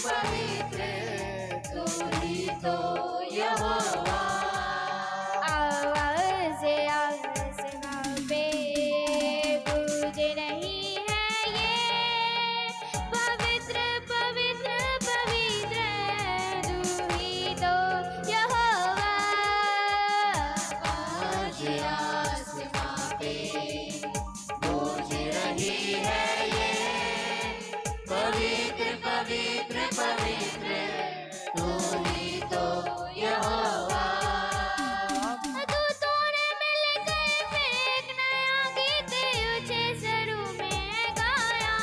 पवित्र तू ही तो यहोवा। आवाज़ आसमां पे गूंज रही है ये, पवित्र पवित्र पवित्र तू ही तो यहोवा। आज आसमां पे गूंज रही है ये, पवित्र पवित्र पवित्र तू ही तो यहोवा। दूतों ने मिलकर फिर एक नया गीत ऊंचे स्वरों में गाया,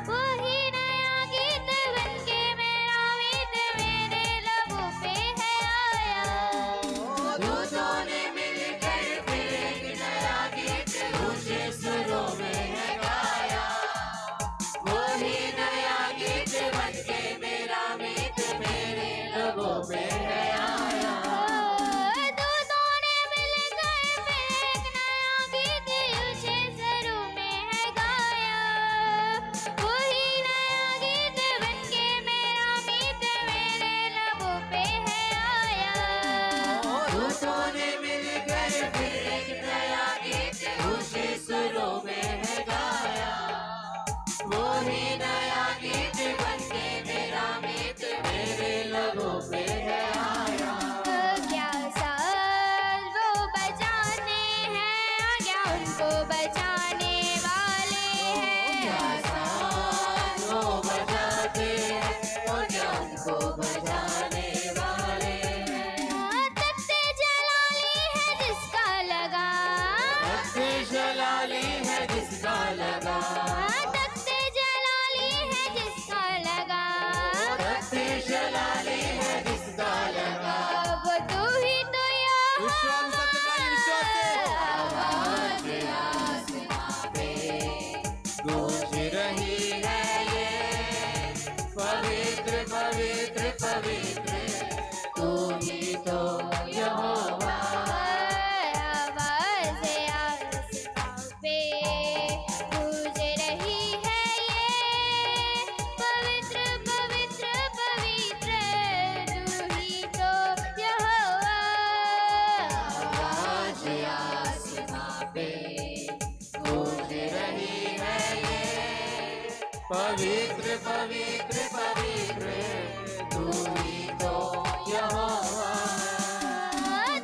वही नया गीत बनके मेरा मीत मेरे लबों पे है आया। दूतों ने मिलकर फिर एक नया गीत ऊंचे सुरों में है गाया, वही नया गीत बनके मेरा मीत मेरे लबों पे है आया। दूतों ने मिलकर फिर एक नया गीत ऊंचे स्वरों में है गाया, वही नया गीत बनके मेरा मीत मेरे लबों पे है आया। दूतों ने मिलकर फिर एक नया गीत ऊंचे सुरों में है गाया, वही नया गीत बनके मेरा मीत मेरे लबों पे है आया। क्या साल वो बचाने हैं, क्या उनको बचाने वाले क्या हैं। साथ वो बजाते हैं और क्या उनको बजाने वाले हैं। तख्ते जलाली है जिसका लगा, तख्ते जलाली है जिसका लगा, तख्ते जलाली है जिसका लगा, तख्ते जलाली है जिसका लगा। वो तू ही तो विश्वास सत्यकार्य विश्वास से आवाज आसमां पे गूंज रही है ये, पवित्र पवित्र पवित्र तू ही तो यहोवा। आवाज़ आसमां पे गूंज रही है ये, पवित्र पवित्र पवित्र तू ही तो यहोवा। आवाज आसमां पे गूंज रही है ये, पवित्र पवित्र पवित्र तू ही तो यहोवा।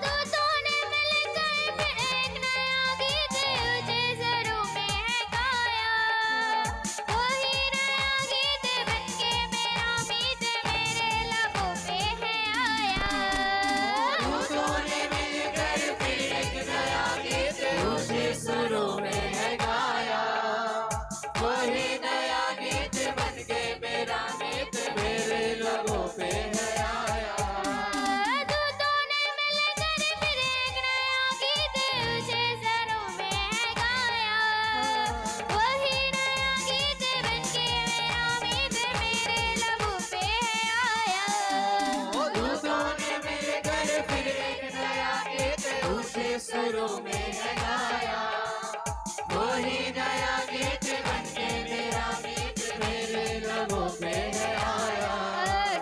दूतों ने मिलकर फिर एक नया गीत ऊंचे स्वरों में है गाया, वही नया गीत बनके मेरा मीत मेरे लबों पे है आया। दूतों ने मिलकर फिर एक नया गीत ऊंचे सुरों में है गाया, वही नया गीत बनके मेरा मीत मेरे लबों पे है आया। दूतों ने मिलकर फिर एक नया गीत ऊंचे स्वरों में है गाया, वही नया गीत बनके मेरा मीत मेरे लबों पे है आया। दूतों ने मिलकर फिर एक नया गीत ऊंचे सुरों में है गाया, वही नया गीत बनके मेरा मीत मेरे लबों पे है आया।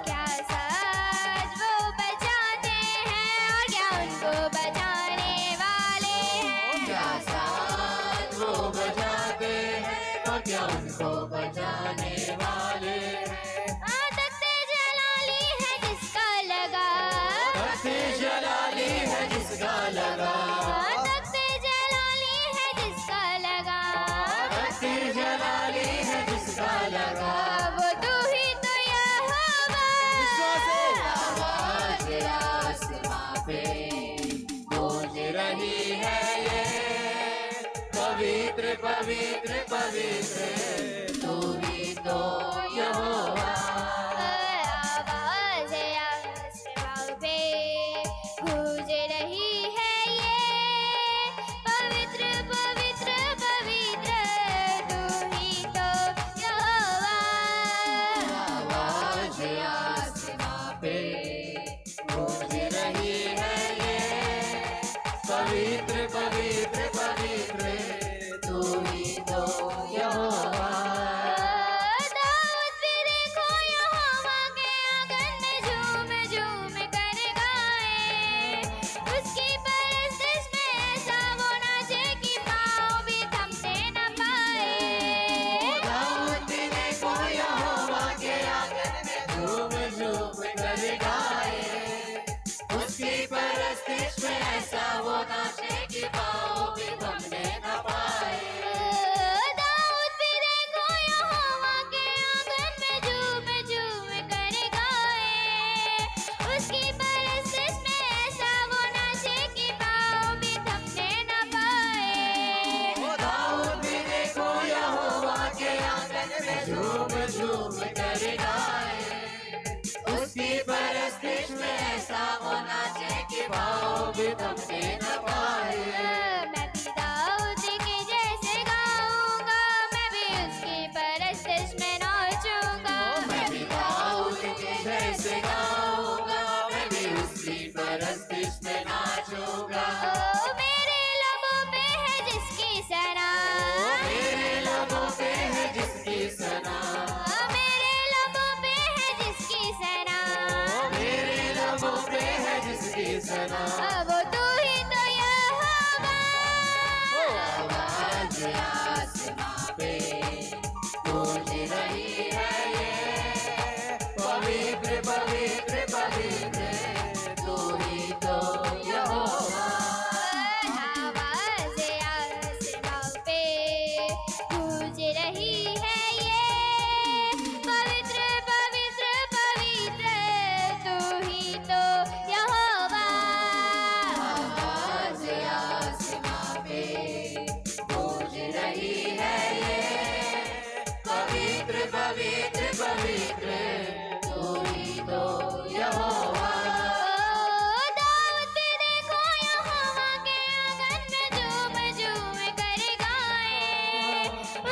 क्या साज वो बजाते हैं और क्या उनको बजाने वाले हैं। क्या साथ वो बजाते हैं और क्या उनको बजाने वाले हैं। तख्ते जलाली है जिसका लगा, तख्ते जलाली है जिसका लगा, तख्ते जलाली है जिसका लगा, तख्ते जलाली है जिसका लगा। वो तू ही तो यहोवा। विश्वास से आवाज आसमां पे गूंज रही है ये, पवित्र पवित्र पवित्र तू ही तो यहोवा। आवाज़ आसमां पे गूंज रही है ये, पवित्र पवित्र पवित्र तू ही तो यहोवा। आवाज आसमां पे गूंज रही है ये, पवित्र पवित्र पवित्र तू ही तो यहोवा। में थमने न पाए। मैं भी दाऊद के जैसे गाऊंगा, मैं भी उसकी परस्तिश में नाचूंगा। मैं भी दाऊद के जैसे गाऊंगा, मैं भी उसकी परस्तिश में नाचूंगा। ओ मेरे लबों पे है जिसकी सना, मेरे लबों पे है जिसकी सना, मेरे लबों पे है जिसकी सना, मेरे लबों पे है जिसकी सना। वो तू ही तो यहोवा। आवाज आसमां पे गूंज रही है ये, पवित्र पवित्र पवित्र तू ही तो यहोवा। आवाज़ आसमां पे गूंज रही है ये, पवित्र पवित्र पवित्र तू ही तो यहोवा। आवाज आसमां पे गूंज रही है ये, पवित्र पवित्र पवित्र तू ही तो यहोवा। दाऊद भी देखो यहोवा के आंगन में झूम झूम कर गाए,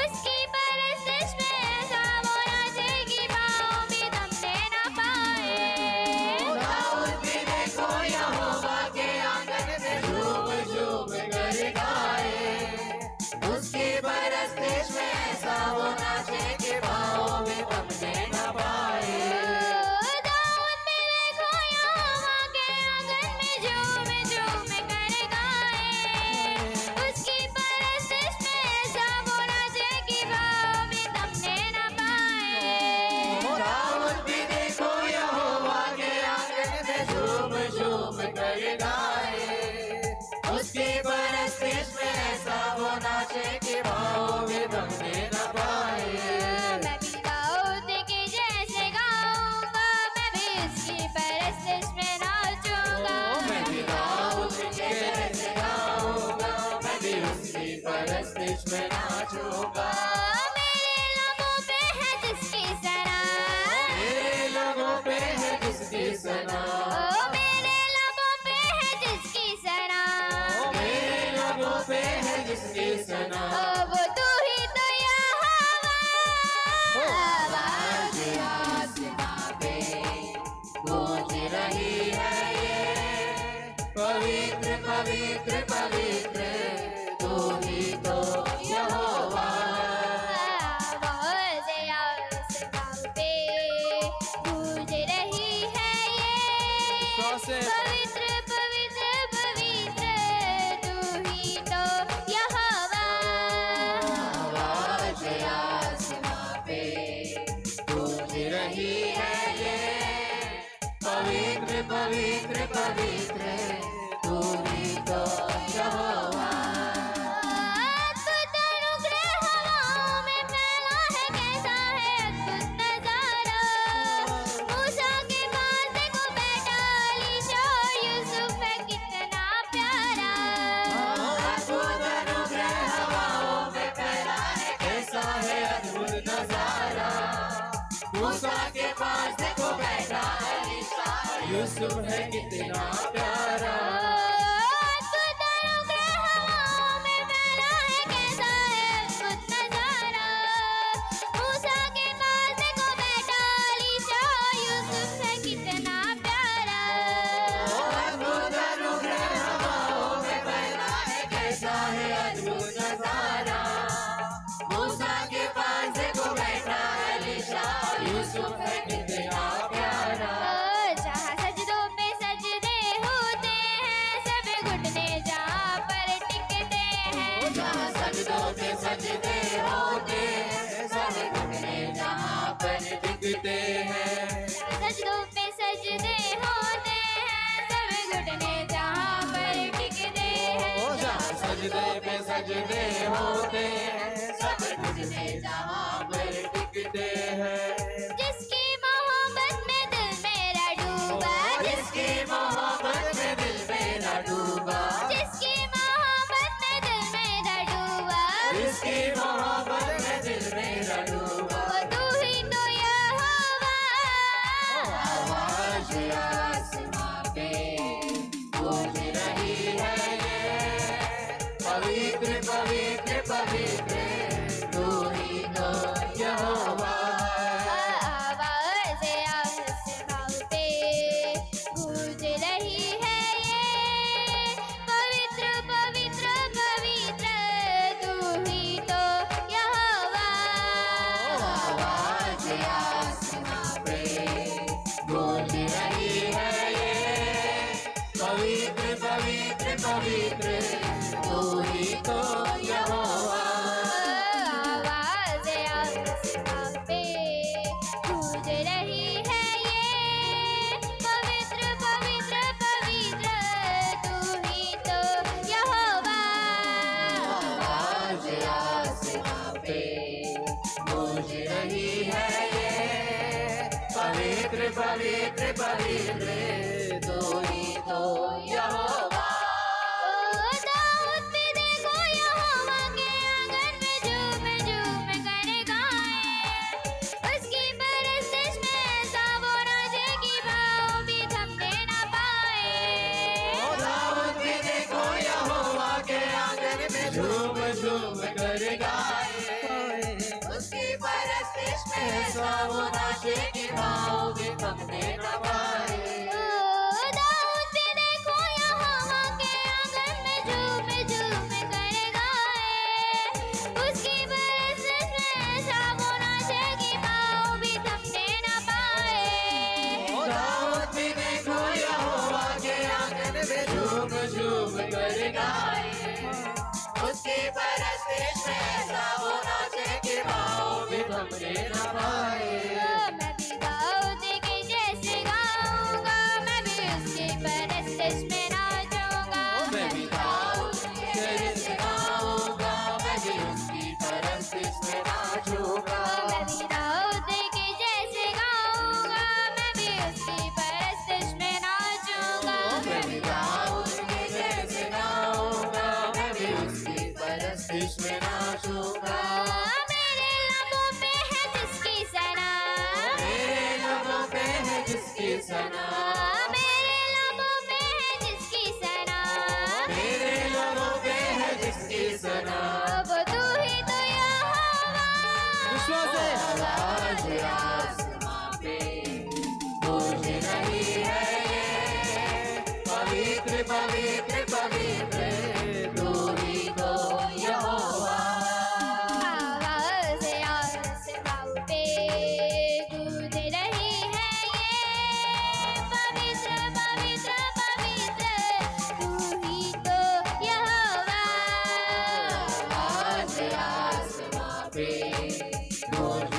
उसकी परस्तिश में ऐसा वो नाचे कि पाँव भी थमने न पाए। दाऊद भी देखो यहोवा के आंगन में झूम झूम कर गाए, उसकी परस्तिश में ऐसा वो नाचे कि पाँव भी थमने न पाए। दाऊद भी देखो यहोवा के आंगन में झूम झूम कर गाए, उसकी परस्तिश में ऐसा वो नाचे कि पाँव भी थमने न पाए। दाऊद भी देखो यहोवा के आंगन में झूम झूम कर गाए, उसकी परस्तिश में ऐसा वो नाचे कि पाँव भी थमने न पाए। मैं भी दाऊद के जैसे गाऊंगा, मैं भी उसकी परस्तिश में नाचूंगा। मैं भी दाऊद के जैसे गाऊंगा, मैं भी उसकी परस्तिश में नाचूंगा। मेरे लबों पे है जिसकी सना, मेरे लबों पे है जिसकी सना, ओ मेरे लबों पे है जिसकी सना, मेरे लबों पे है जिसकी सना। ओ वो तू ही तो यहोवा। आवाज आसमां पे गूंज रही है ये, पवित्र पवित्र पवित्र तू ही तो यहोवा। आवाज़ आसमां पे गूंज रही है ये, पवित्र पवित्र पवित्र तू ही तो यहोवा। आवाज आसमां पे गूंज रही है ये, पवित्र पवित्र पवित्र तू ही तो यहोवा। अद्भुत अनुग्रह हवाओं में फैला है, कैसा है अद्भुत नजारा। मूसा के पास देखो बैठा एलीशा, और यूसुफ है कितना प्यारा। अद्भुत अनुग्रह हवाओं में फैला है, कैसा है अद्भुत नजारा। मूसा के पास देखो बैठा एलीशा, यूसुफ है कितना प्यारा। अद्भुत अनुग्रह हवाओं में फैला है, कैसा है अद्भुत नजारा। मूसा के पास देखो बैठा एलीशा, और यूसुफ है कितना प्यारा। अद्भुत अनुग्रह हवाओं में फैला है, कैसा है अद्भुत नजारा। मूसा के पास देखो बैठा एलीशा, यूसुफ है कितना प्यारा। जहाँ सजदों पे सजदे होते हैं, सब घुटने जहाँ पर टिकते हैं। जहाँ सजदों पे सजदे होते हैं, सब घुटने जहाँ पर टिकते हैं। सजदों पे सजदे होते हैं, सब घुटने जहाँ पर टिकते हैं। जहाँ सजदे पे सजदे होते हैं, सब घुटने जहाँ पर टिकते हैं। जिसकी मोहब्बत में दिल मेरा डूबा, जिसकी मोहब्बत में दिल मेरा डूबा, जिसकी मोहब्बत में दिल मेरा डूबा, जिसकी मोहब्बत में दिल मेरा डूबा। वो तू ही तो यहोवा। आवाज आसमां पे गूंज रही गूंज रही है ये पवित्र पवित्र पवित्र तू ही तो यहोवा। दाऊद भी देखो यहोवा के आंगन में झूम झूम कर गाए। उसकी परस्तिश में ऐसा वो राजे की भाव भी थमने न पाए। दाऊद भी देखो यहोवा के आंगन में झूम झूम कर गाए। उसकी परस्तिश में ऐसा वो राजे की भाव भी थमने न पाए। दाऊद भी देखो यहोवा के आंगन में झूम झूम कर गाए। उसकी परस्तिश में ऐसा वो राजे की भाव भी थमने न पाए। दाऊद भी देखो यहोवा के आंगन में झूम झूम कर गाए। उसकी परस्तिश में ऐसा वो नाचे कि भाव भी थमने न पाए। मैं भी दाऊद के जैसे गाऊंगा, मैं भी उसकी परस्तिश में नाचूंगा। मैं भी दाऊद के जैसे गाऊंगा, मैं भी उसकी परस्तिश में नाचूंगा। मैं भी दाऊद के जैसे गाऊंगा, मैं भी उसकी परस्तिश में नाचूंगा। मैं भी दाऊद के जैसे गाऊंगा, मैं भी उसकी परस्तिश में नाचूंगा। मेरे लबों पे है जिसकी सना, मेरे लबों पे है जिसकी सना, मेरे लबों पे है जिसकी सना, मेरे लबों पे है जिसकी सना। वो तू ही तो यहोवा। विश्वास से आवाज आसमां पे गूंज रही है ये पवित्र पवित्र पवित्र तू ही तो यहोवा। आवाज़ आसमां पे गूंज रही है ये पवित्र पवित्र पवित्र तू ही तो यहोवा। आवाज आसमां पे गूंज